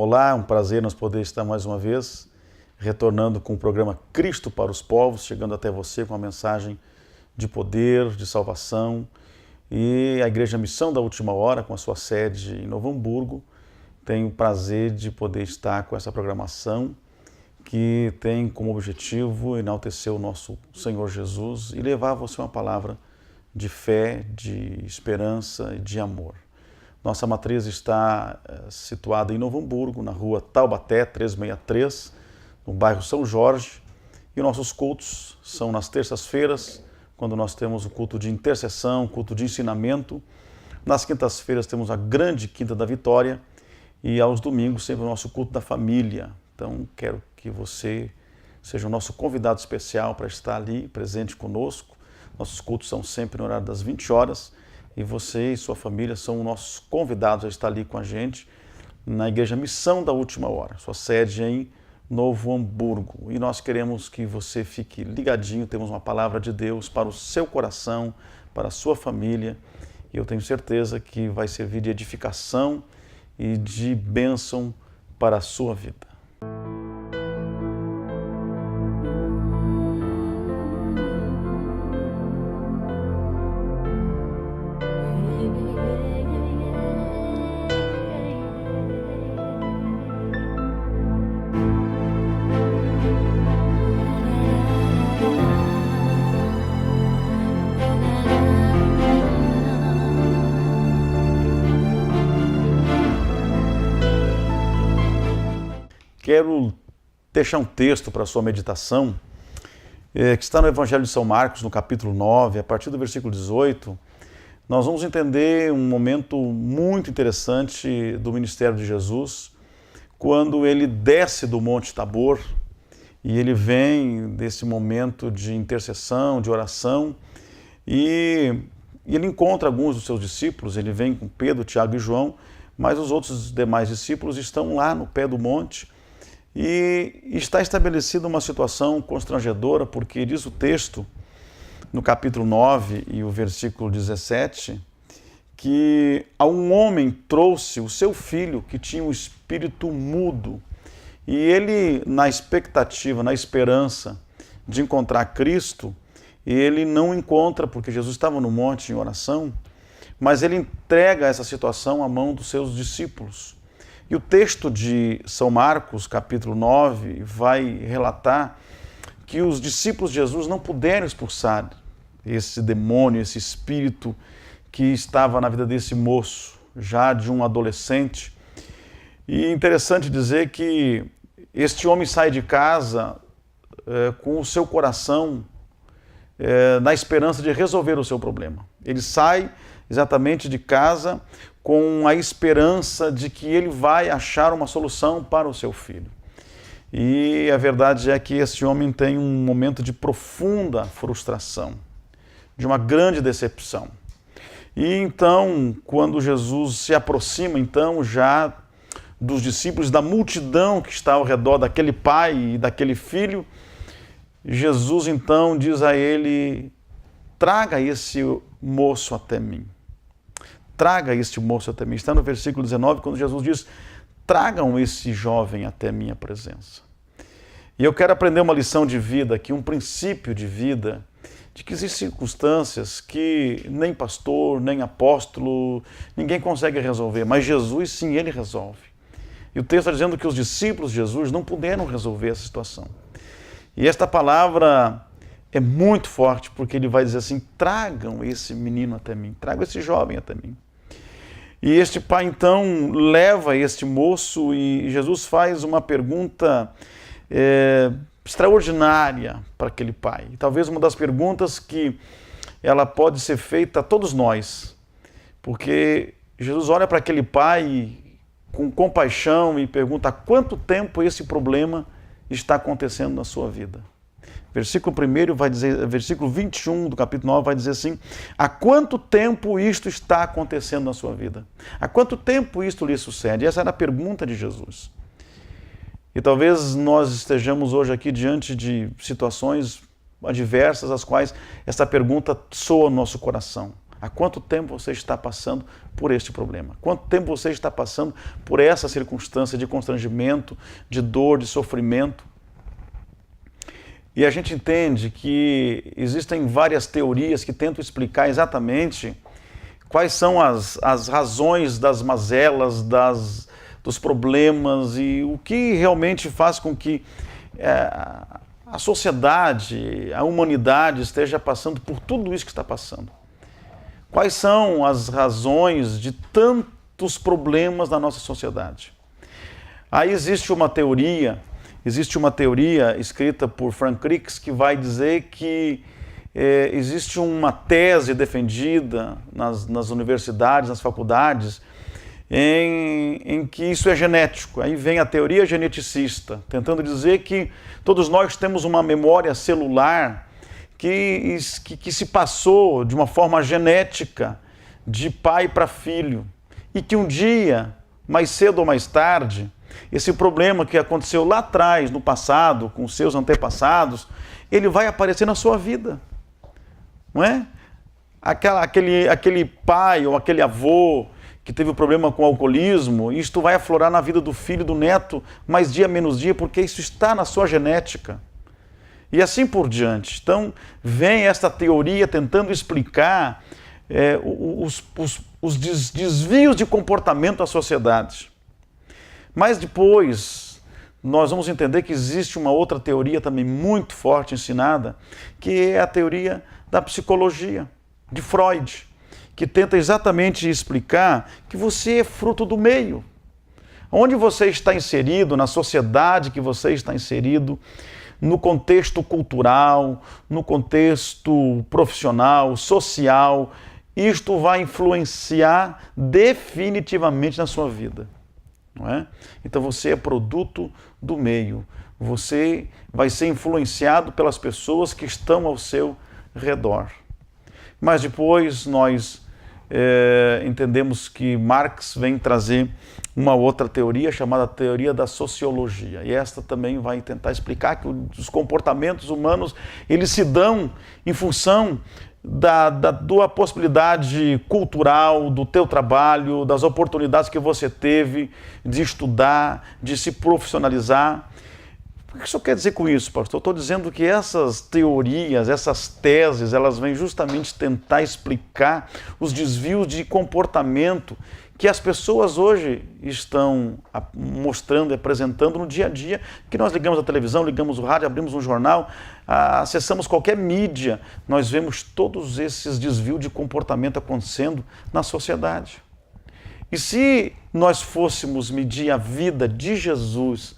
Olá, é um prazer nós poder estar mais uma vez retornando com o programa Cristo para os Povos, chegando até você com uma mensagem de poder, de salvação. E a Igreja Missão da Última Hora, com a sua sede em Novo Hamburgo, tem o prazer de poder estar com essa programação que tem como objetivo enaltecer o nosso Senhor Jesus e levar a você uma palavra de fé, de esperança e de amor. Nossa matriz está situada em Novo Hamburgo, na rua Taubaté 363, no bairro São Jorge. E nossos cultos são nas terças-feiras, quando nós temos o culto de intercessão, culto de ensinamento. Nas quintas-feiras temos a grande Quinta da Vitória. E aos domingos sempre o nosso culto da família. Então quero que você seja o nosso convidado especial para estar ali presente conosco. Nossos cultos são sempre no horário das 20 horas. E você e sua família são nossos convidados a estar ali com a gente na Igreja Missão da Última Hora, sua sede em Novo Hamburgo. E nós queremos que você fique ligadinho, temos uma palavra de Deus para o seu coração, para a sua família. E eu tenho certeza que vai servir de edificação e de bênção para a sua vida. Quero deixar um texto para a sua meditação, que está no Evangelho de São Marcos, no capítulo 9, a partir do versículo 18. Nós vamos entender um momento muito interessante do ministério de Jesus, quando ele desce do Monte Tabor e ele vem desse momento de intercessão, de oração, e ele encontra alguns dos seus discípulos, ele vem com Pedro, Tiago e João, mas os outros demais discípulos estão lá no pé do monte. E está estabelecida uma situação constrangedora, porque diz o texto, no capítulo 9 e o versículo 17, que a um homem trouxe o seu filho que tinha um espírito mudo. E ele, na expectativa, na esperança de encontrar Cristo, ele não encontra, porque Jesus estava no monte em oração, mas ele entrega essa situação à mão dos seus discípulos. E o texto de São Marcos, capítulo 9, vai relatar que os discípulos de Jesus não puderam expulsar esse demônio, esse espírito que estava na vida desse moço, já de um adolescente. E é interessante dizer que este homem sai de casa com o seu coração na esperança de resolver o seu problema. Ele sai exatamente de casa com a esperança de que ele vai achar uma solução para o seu filho. E a verdade é que esse homem tem um momento de profunda frustração, de uma grande decepção. E então, quando Jesus se aproxima, então, já dos discípulos, da multidão que está ao redor daquele pai e daquele filho, Jesus então diz a ele: traga esse moço até mim. Traga este moço até mim. Está no versículo 19, quando Jesus diz: tragam esse jovem até minha presença. E eu quero aprender uma lição de vida aqui, um princípio de vida, de que existem circunstâncias que nem pastor, nem apóstolo, ninguém consegue resolver, mas Jesus, sim, ele resolve. E o texto está dizendo que os discípulos de Jesus não puderam resolver essa situação. E esta palavra é muito forte, porque ele vai dizer assim: tragam esse menino até mim, tragam esse jovem até mim. E este pai então leva este moço e Jesus faz uma pergunta extraordinária para aquele pai. E talvez uma das perguntas que ela pode ser feita a todos nós, porque Jesus olha para aquele pai com compaixão e pergunta: há quanto tempo esse problema está acontecendo na sua vida? Versículo 1 vai dizer, versículo 21 do capítulo 9 vai dizer assim: há quanto tempo isto está acontecendo na sua vida? Há quanto tempo isto lhe sucede? Essa era a pergunta de Jesus. E talvez nós estejamos hoje aqui diante de situações adversas, as quais essa pergunta soa no nosso coração. Há quanto tempo você está passando por este problema? Quanto tempo você está passando por essa circunstância de constrangimento, de dor, de sofrimento? E a gente entende que existem várias teorias que tentam explicar exatamente quais são as razões das mazelas, dos problemas e o que realmente faz com que a sociedade, a humanidade esteja passando por tudo isso que está passando. Quais são as razões de tantos problemas na nossa sociedade? Aí existe uma teoria escrita por Frank Ricks que vai dizer que existe uma tese defendida nas universidades, nas faculdades, em que isso é genético. Aí vem a teoria geneticista, tentando dizer que todos nós temos uma memória celular que se passou de uma forma genética, de pai para filho, e que um dia, mais cedo ou mais tarde, esse problema que aconteceu lá atrás, no passado, com seus antepassados, ele vai aparecer na sua vida. Não é? Aquele pai ou aquele avô que teve um problema com o alcoolismo, isto vai aflorar na vida do filho, do neto, mais dia menos dia, porque isso está na sua genética. E assim por diante. Então, vem esta teoria tentando explicar os desvios de comportamento da sociedade. Mas depois, nós vamos entender que existe uma outra teoria também muito forte ensinada, que é a teoria da psicologia, de Freud, que tenta exatamente explicar que você é fruto do meio. Onde você está inserido, na sociedade que você está inserido, no contexto cultural, no contexto profissional, social, isto vai influenciar definitivamente na sua vida. Não é? Então você é produto do meio, você vai ser influenciado pelas pessoas que estão ao seu redor. Mas depois nós entendemos que Marx vem trazer uma outra teoria chamada teoria da sociologia. E esta também vai tentar explicar que os comportamentos humanos eles se dão em função da possibilidade cultural, do teu trabalho, das oportunidades que você teve de estudar, de se profissionalizar. O que isso quer dizer com isso, pastor? Eu estou dizendo que essas teorias, essas teses, elas vêm justamente tentar explicar os desvios de comportamento que as pessoas hoje estão mostrando e apresentando no dia a dia, que nós ligamos a televisão, ligamos o rádio, abrimos um jornal, acessamos qualquer mídia, nós vemos todos esses desvios de comportamento acontecendo na sociedade. E se nós fôssemos medir a vida de Jesus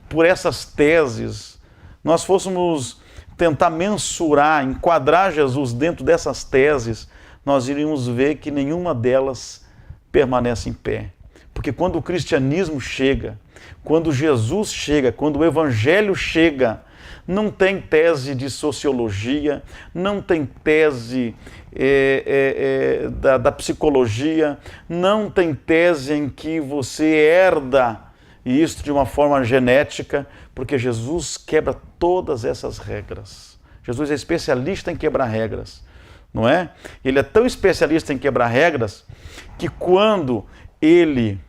por essas teses, nós fôssemos tentar mensurar, enquadrar Jesus dentro dessas teses, nós iríamos ver que nenhuma delas permanece em pé. Porque quando o cristianismo chega, quando Jesus chega, quando o evangelho chega, não tem tese de sociologia, não tem tese da psicologia, não tem tese em que você herda e isso de uma forma genética, porque Jesus quebra todas essas regras. Jesus é especialista em quebrar regras, não é? Ele é tão especialista em quebrar regras que quando ele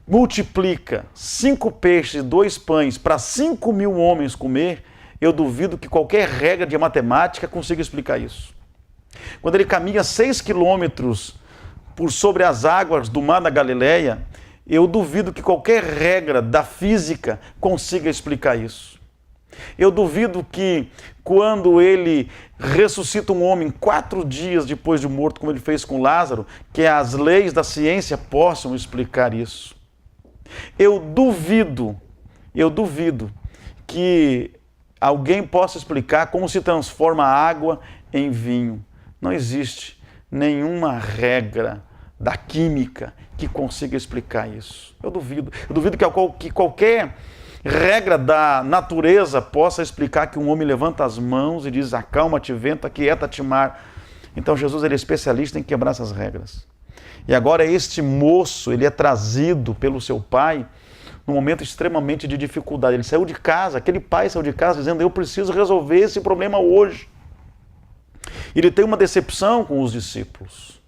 multiplica 5 peixes e 2 pães para 5.000 homens comer, eu duvido que qualquer regra de matemática consiga explicar isso. Quando ele caminha 6 quilômetros por sobre as águas do mar da Galileia, eu duvido que qualquer regra da física consiga explicar isso. Eu duvido que quando ele ressuscita um homem 4 dias depois de morto, como ele fez com Lázaro, que as leis da ciência possam explicar isso. Eu duvido que alguém possa explicar como se transforma a água em vinho. Não existe nenhuma regra da química que consiga explicar isso. Eu duvido que qualquer regra da natureza possa explicar que um homem levanta as mãos e diz: acalma-te, vento, aquieta-te, mar. Então Jesus ele é especialista em quebrar essas regras. E agora este moço, ele é trazido pelo seu pai num momento extremamente de dificuldade. Ele saiu de casa, aquele pai saiu de casa dizendo: eu preciso resolver esse problema hoje. Ele tem uma decepção com os discípulos.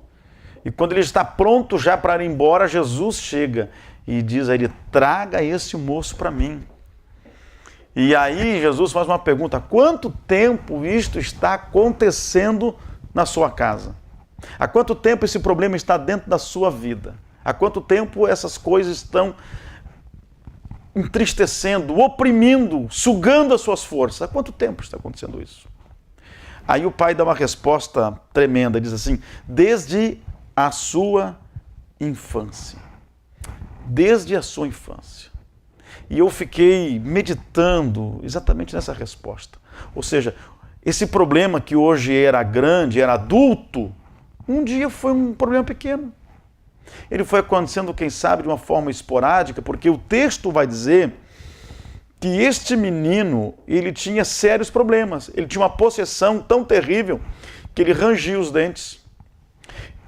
E quando ele está pronto já para ir embora, Jesus chega e diz a ele: traga esse moço para mim. E aí Jesus faz uma pergunta: há quanto tempo isto está acontecendo na sua casa? Há quanto tempo esse problema está dentro da sua vida? Há quanto tempo essas coisas estão entristecendo, oprimindo, sugando as suas forças? Há quanto tempo está acontecendo isso? Aí o pai dá uma resposta tremenda, diz assim: desde a sua infância. Desde a sua infância. E eu fiquei meditando exatamente nessa resposta. Ou seja, esse problema que hoje era grande, era adulto, um dia foi um problema pequeno. Ele foi acontecendo, quem sabe, de uma forma esporádica, porque o texto vai dizer que este menino, ele tinha sérios problemas. Ele tinha uma possessão tão terrível que ele rangia os dentes,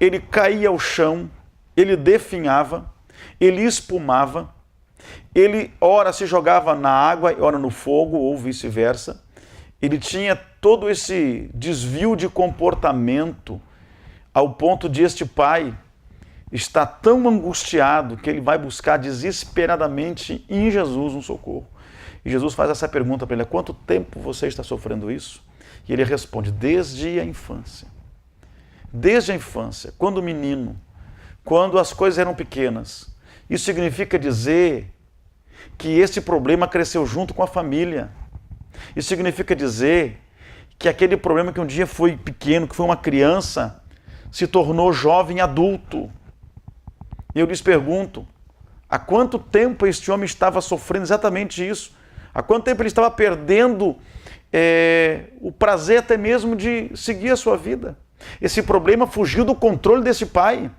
ele caía ao chão, ele definhava, ele espumava, ele ora se jogava na água, ora no fogo, ou vice-versa. Ele tinha todo esse desvio de comportamento, ao ponto de este pai estar tão angustiado que ele vai buscar desesperadamente em Jesus um socorro. E Jesus faz essa pergunta para ele: há quanto tempo você está sofrendo isso? E ele responde: desde a infância. Desde a infância, quando menino, quando as coisas eram pequenas. Isso significa dizer que esse problema cresceu junto com a família. Isso significa dizer que aquele problema que um dia foi pequeno, que foi uma criança, se tornou jovem adulto. E eu lhes pergunto: há quanto tempo este homem estava sofrendo exatamente isso? Há quanto tempo ele estava perdendo o prazer até mesmo de seguir a sua vida? Esse problema fugiu do controle desse pai.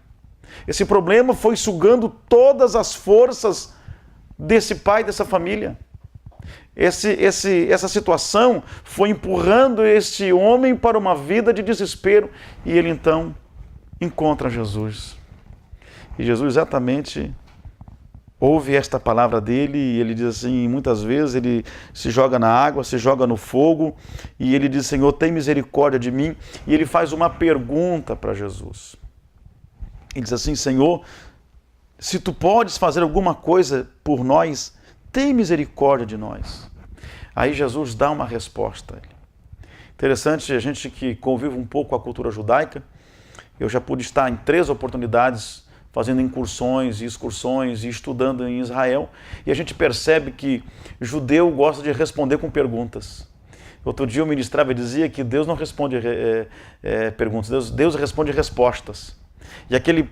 Esse problema foi sugando todas as forças desse pai, dessa família. Essa situação foi empurrando este homem para uma vida de desespero. E ele então encontra Jesus. E Jesus exatamente ouve esta palavra dele e ele diz assim, muitas vezes ele se joga na água, se joga no fogo e ele diz: Senhor, tem misericórdia de mim. E ele faz uma pergunta para Jesus. Ele diz assim: Senhor, se tu podes fazer alguma coisa por nós, tem misericórdia de nós. Aí Jesus dá uma resposta. Interessante, a gente que convive um pouco com a cultura judaica, eu já pude estar em 3 oportunidades fazendo incursões e excursões e estudando em Israel, e a gente percebe que judeu gosta de responder com perguntas. Outro dia eu ministrava e dizia que Deus não responde perguntas, Deus responde respostas. E aquele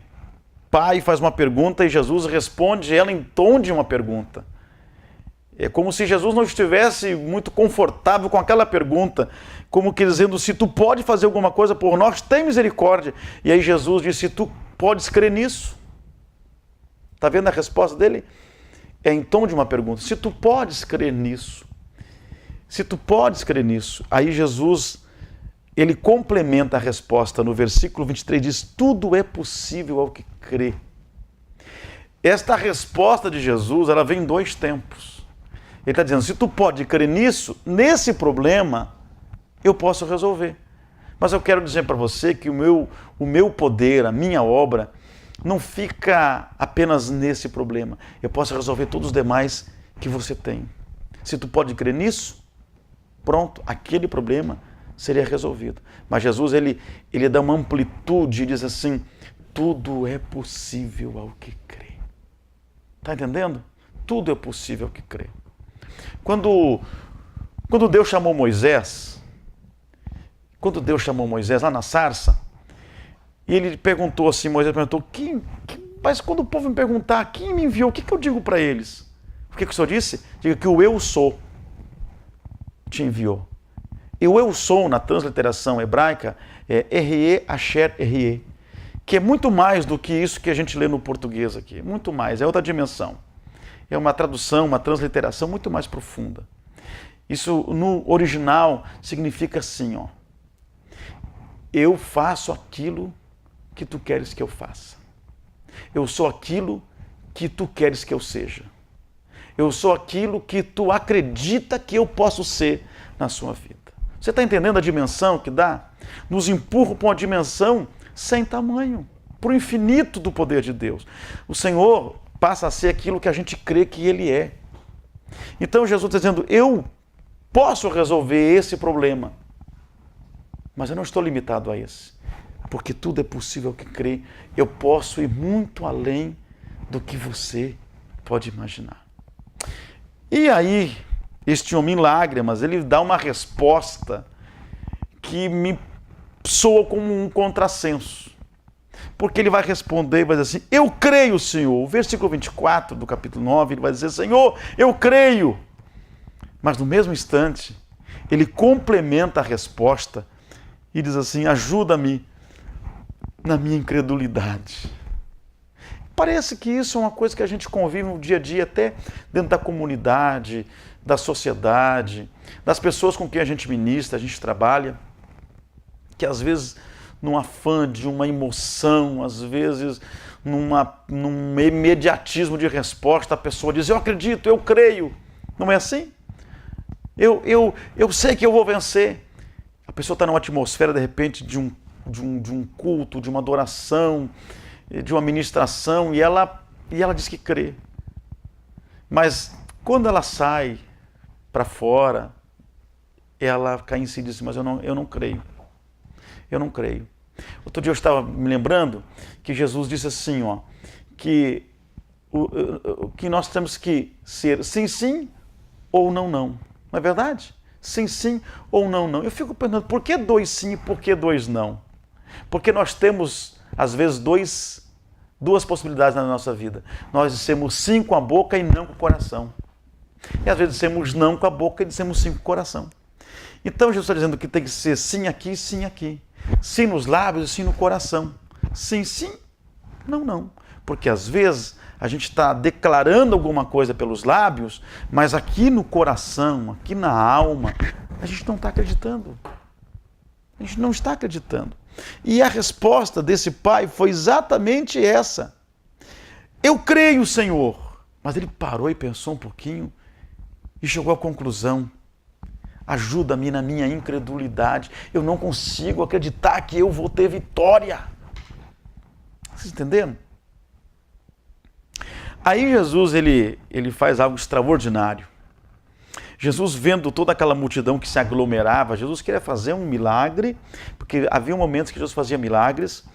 pai faz uma pergunta e Jesus responde ela em tom de uma pergunta. É como se Jesus não estivesse muito confortável com aquela pergunta, como que dizendo: se tu pode fazer alguma coisa por nós, tem misericórdia. E aí Jesus diz: se tu podes crer nisso. Está vendo a resposta dele? É em tom de uma pergunta. Se tu podes crer nisso. Se tu podes crer nisso. Aí Jesus, ele complementa a resposta no versículo 23, diz: tudo é possível ao que crê. Esta resposta de Jesus, ela vem em 2 tempos. Ele está dizendo: se tu pode crer nisso, nesse problema, eu posso resolver. Mas eu quero dizer para você que o meu poder, a minha obra, não fica apenas nesse problema. Eu posso resolver todos os demais que você tem. Se tu pode crer nisso, pronto, aquele problema seria resolvido. Mas Jesus, ele dá uma amplitude e diz assim: tudo é possível ao que crê. Está entendendo? Tudo é possível ao que crê. Quando Deus chamou Moisés lá na sarça, e ele perguntou assim, Moisés perguntou: mas quando o povo me perguntar quem me enviou, o que eu digo para eles? O que o Senhor disse? Diga que o eu sou te enviou. E o eu sou, na transliteração hebraica, é Erie Asher Erie, que é muito mais do que isso que a gente lê no português aqui. Muito mais, é outra dimensão. É uma tradução, uma transliteração muito mais profunda. Isso no original significa assim, ó: eu faço aquilo que tu queres que eu faça. Eu sou aquilo que tu queres que eu seja. Eu sou aquilo que tu acredita que eu posso ser na sua vida. Você está entendendo a dimensão que dá? Nos empurra para uma dimensão sem tamanho, para o infinito do poder de Deus. O Senhor passa a ser aquilo que a gente crê que Ele é. Então Jesus está dizendo, eu posso resolver esse problema, mas eu não estou limitado a esse, porque tudo é possível que crê. Eu posso ir muito além do que você pode imaginar. E aí, este homem em lágrimas, ele dá uma resposta que me soa como um contrassenso. Porque ele vai responder e vai dizer assim, eu creio, Senhor. O versículo 24 do capítulo 9, ele vai dizer, Senhor, eu creio. Mas no mesmo instante, ele complementa a resposta e diz assim, ajuda-me na minha incredulidade. Parece que isso é uma coisa que a gente convive no dia a dia, até dentro da comunidade, da sociedade, das pessoas com quem a gente ministra, a gente trabalha, que às vezes, num afã de uma emoção, às vezes num imediatismo de resposta, a pessoa diz, eu acredito, eu creio. Não é assim? Eu sei que eu vou vencer. A pessoa está numa atmosfera, de repente, de um culto, de uma adoração, de uma ministração, e ela diz que crê. Mas quando ela sai para fora, ela cai em si e diz, mas eu não creio. Eu não creio. Outro dia eu estava me lembrando que Jesus disse assim, que nós temos que ser sim, sim ou não, não. Não é verdade? Sim, sim ou não, não. Eu fico perguntando, por que 2 sim e por que 2 não? Porque nós temos, às vezes, duas possibilidades na nossa vida. Nós dissemos sim com a boca e não com o coração. E às vezes dissemos não com a boca e dissemos sim com o coração. Então Jesus está dizendo que tem que ser sim aqui, sim aqui. Sim nos lábios e sim no coração. Sim, sim, não, não. Porque às vezes a gente está declarando alguma coisa pelos lábios, mas aqui no coração, aqui na alma, a gente não está acreditando. A gente não está acreditando. E a resposta desse pai foi exatamente essa. Eu creio, Senhor. Mas ele parou e pensou um pouquinho e chegou à conclusão. Ajuda-me na minha incredulidade. Eu não consigo acreditar que eu vou ter vitória. Vocês entenderam? Aí Jesus ele faz algo extraordinário. Jesus, vendo toda aquela multidão que se aglomerava, Jesus queria fazer um milagre, porque havia momentos que Jesus fazia milagres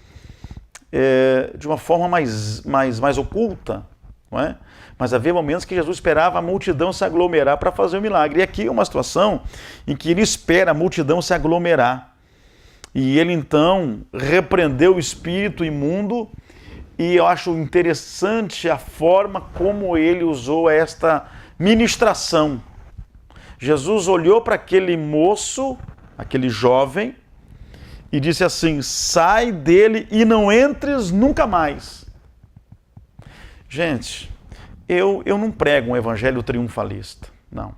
de uma forma mais oculta, não é? Mas havia momentos que Jesus esperava a multidão se aglomerar para fazer o milagre. E aqui é uma situação em que ele espera a multidão se aglomerar. E ele então repreendeu o espírito imundo, e eu acho interessante a forma como ele usou esta ministração. Jesus olhou para aquele moço, aquele jovem, e disse assim, sai dele e não entres nunca mais. Gente, eu não prego um evangelho triunfalista, não.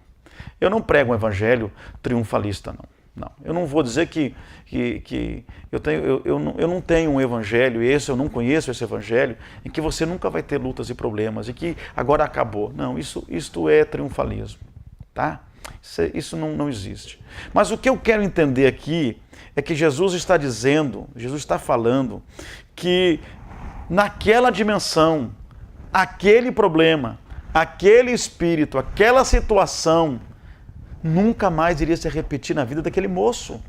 Eu não prego um evangelho triunfalista, não. Não, eu não vou dizer que eu não tenho um evangelho, eu não conheço esse evangelho, em que você nunca vai ter lutas e problemas, e que agora acabou. Não, isto é triunfalismo, tá? Isso não existe. Mas o que eu quero entender aqui é que Jesus está dizendo, Jesus está falando, que naquela dimensão, aquele problema, aquele espírito, aquela situação, nunca mais iria se repetir na vida daquele moço.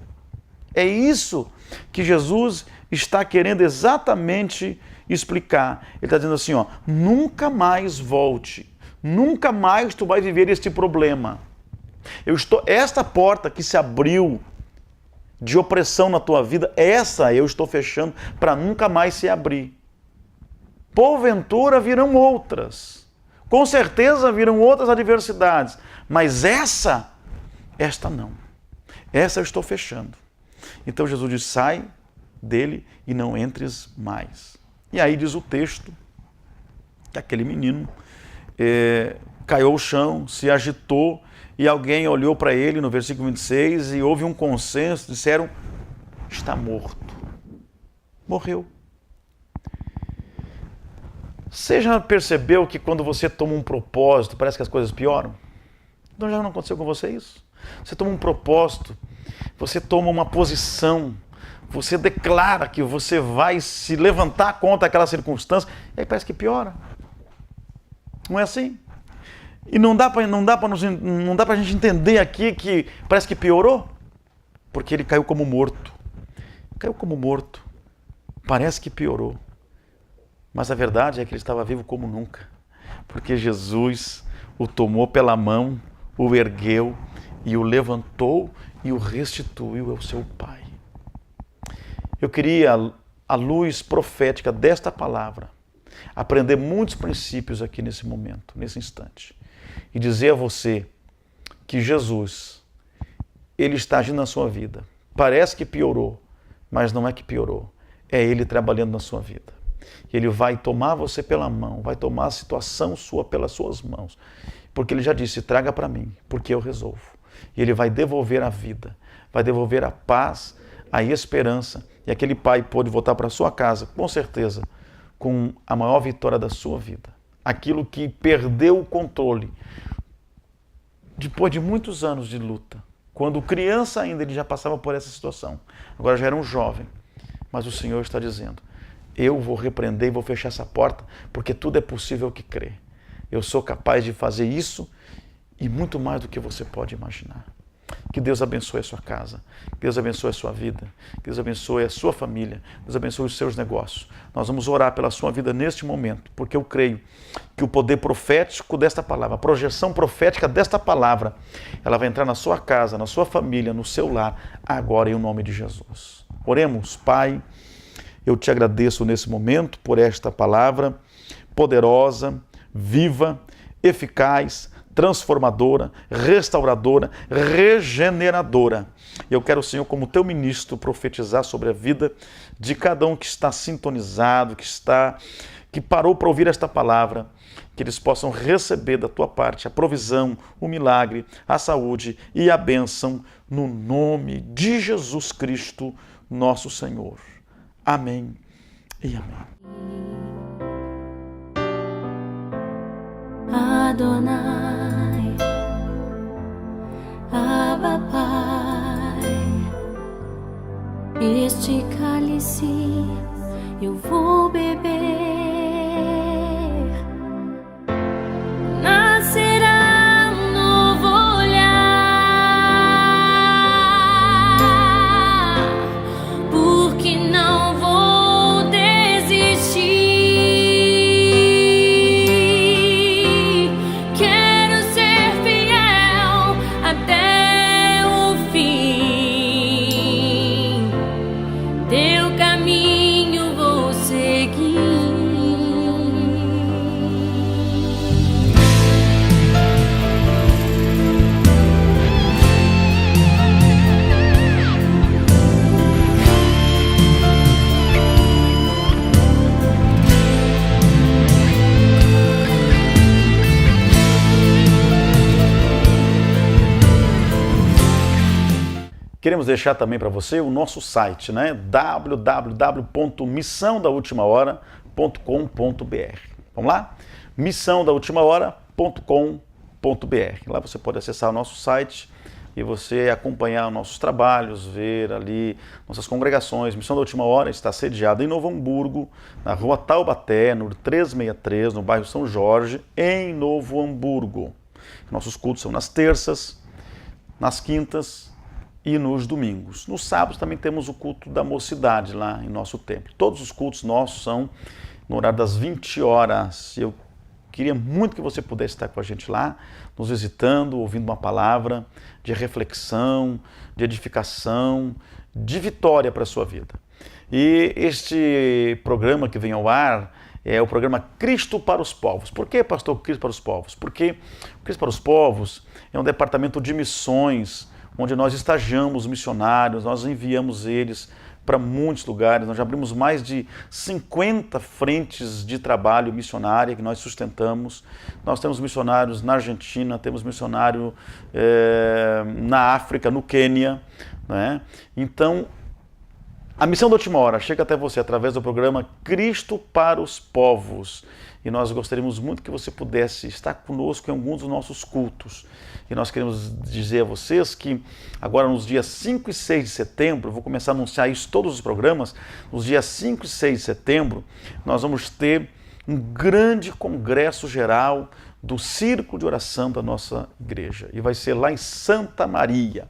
É isso que Jesus está querendo exatamente explicar. Ele está dizendo assim, nunca mais volte, nunca mais tu vai viver este problema. Esta porta que se abriu de opressão na tua vida, essa eu estou fechando para nunca mais se abrir. Porventura virão outras. Com certeza virão outras adversidades, mas esta não. Essa eu estou fechando. Então Jesus diz, sai dele e não entres mais. E aí diz o texto que aquele menino caiu ao chão, se agitou, e alguém olhou para ele no versículo 26 e houve um consenso, disseram, está morto. Morreu. Você já percebeu que quando você toma um propósito, parece que as coisas pioram? Então já não aconteceu com você isso? Você toma um propósito, você toma uma posição, você declara que você vai se levantar contra aquela circunstância, e aí parece que piora. Não é assim? E não dá pra gente entender aqui que parece que piorou, porque ele caiu como morto. Caiu como morto. Parece que piorou. Mas a verdade é que ele estava vivo como nunca. Porque Jesus o tomou pela mão, o ergueu e o levantou e o restituiu ao seu Pai. Eu queria, à luz profética desta palavra, aprender muitos princípios aqui nesse momento, nesse instante. E dizer a você que Jesus, Ele está agindo na sua vida. Parece que piorou, mas não é que piorou. É Ele trabalhando na sua vida. Ele vai tomar você pela mão, vai tomar a situação sua pelas suas mãos. Porque Ele já disse, traga para mim, porque eu resolvo. E Ele vai devolver a vida, vai devolver a paz, a esperança. E aquele pai pode voltar para sua casa, com certeza, com a maior vitória da sua vida. Aquilo que perdeu o controle, depois de muitos anos de luta. Quando criança ainda, ele já passava por essa situação. Agora já era um jovem. Mas o Senhor está dizendo, eu vou repreender e vou fechar essa porta, porque tudo é possível que crê. Eu sou capaz de fazer isso e muito mais do que você pode imaginar. Que Deus abençoe a sua casa, que Deus abençoe a sua vida, que Deus abençoe a sua família, que Deus abençoe os seus negócios. Nós vamos orar pela sua vida neste momento, porque eu creio que o poder profético desta palavra, a projeção profética desta palavra, ela vai entrar na sua casa, na sua família, no seu lar, agora em nome de Jesus. Oremos, Pai, eu te agradeço nesse momento por esta palavra poderosa, viva, eficaz, transformadora, restauradora, regeneradora. Eu quero, Senhor, como teu ministro, profetizar sobre a vida de cada um que está sintonizado, que parou para ouvir esta palavra, que eles possam receber da tua parte a provisão, o milagre, a saúde e a bênção no nome de Jesus Cristo, nosso Senhor. Amém e amém. Adonai, Abba Pai, este cálice eu vou beber, nascerá um novo olhar, porque não vou desistir. Queremos deixar também para você o nosso site, né? www.missãodaultimahora.com.br. Vamos lá? missãodaultimahora.com.br. Lá você pode acessar o nosso site e você acompanhar nossos trabalhos, ver ali nossas congregações. Missão da Última Hora está sediada em Novo Hamburgo, na rua Taubaté, número 363, no bairro São Jorge, em Novo Hamburgo. Nossos cultos são nas terças, nas quintas e nos domingos. Nos sábados também temos o culto da mocidade lá em nosso templo. Todos os cultos nossos são no horário das 20 horas. Eu queria muito que você pudesse estar com a gente lá, nos visitando, ouvindo uma palavra de reflexão, de edificação, de vitória para a sua vida. E este programa que vem ao ar é o programa Cristo para os Povos. Por que, pastor, Cristo para os Povos? Porque o Cristo para os Povos é um departamento de missões, onde nós estagiamos missionários, nós enviamos eles para muitos lugares, nós já abrimos mais de 50 frentes de trabalho missionária que nós sustentamos. Nós temos missionários na Argentina, temos missionário na África, no Quênia, né? Então, a Missão da Última Hora chega até você através do programa Cristo para os Povos. e nós gostaríamos muito que você pudesse estar conosco em algum dos nossos cultos. E nós queremos dizer a vocês que agora nos dias 5 e 6 de setembro, eu vou começar a anunciar isso em todos os programas, nos dias 5 e 6 de setembro, nós vamos ter um grande congresso geral do Círculo de Oração da nossa igreja. E vai ser lá em Santa Maria.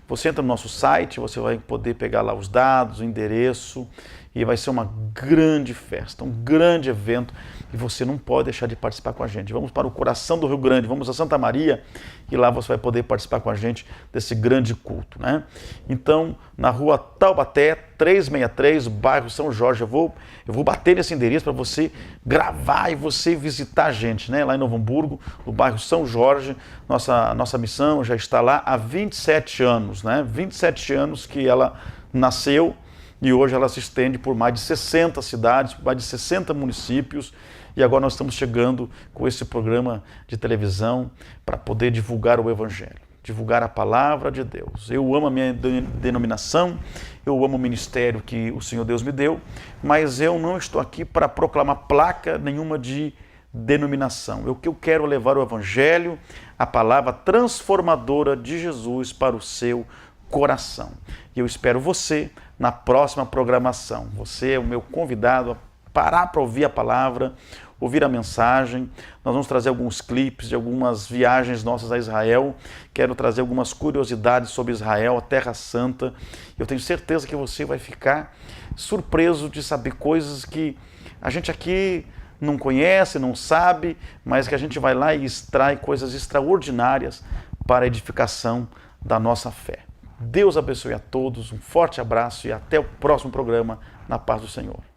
Você entra no nosso site, você vai poder pegar lá os dados, o endereço, e vai ser uma grande festa, um grande evento, e você não pode deixar de participar com a gente. Vamos para o coração do Rio Grande, vamos a Santa Maria, e lá você vai poder participar com a gente desse grande culto, né? Então, na rua Taubaté, 363, bairro São Jorge, eu vou bater nesse endereço para você gravar e você visitar a gente, né? Lá em Novo Hamburgo, no bairro São Jorge, nossa missão já está lá há 27 anos, né? 27 anos que ela nasceu, e hoje ela se estende por mais de 60 cidades, por mais de 60 municípios, e agora nós estamos chegando com esse programa de televisão para poder divulgar o Evangelho, divulgar a palavra de Deus. Eu amo a minha denominação, eu amo o ministério que o Senhor Deus me deu, mas eu não estou aqui para proclamar placa nenhuma de denominação. O que eu quero é levar o Evangelho, a palavra transformadora de Jesus para o seu coração. E eu espero você na próxima programação. Você é o meu convidado a parar para ouvir a palavra, ouvir a mensagem. Nós vamos trazer alguns clipes de algumas viagens nossas a Israel. Quero trazer algumas curiosidades sobre Israel, a Terra Santa. Eu tenho certeza que você vai ficar surpreso de saber coisas que a gente aqui não conhece, não sabe, mas que a gente vai lá e extrai coisas extraordinárias para a edificação da nossa fé. Deus abençoe a todos, um forte abraço e até o próximo programa, na paz do Senhor.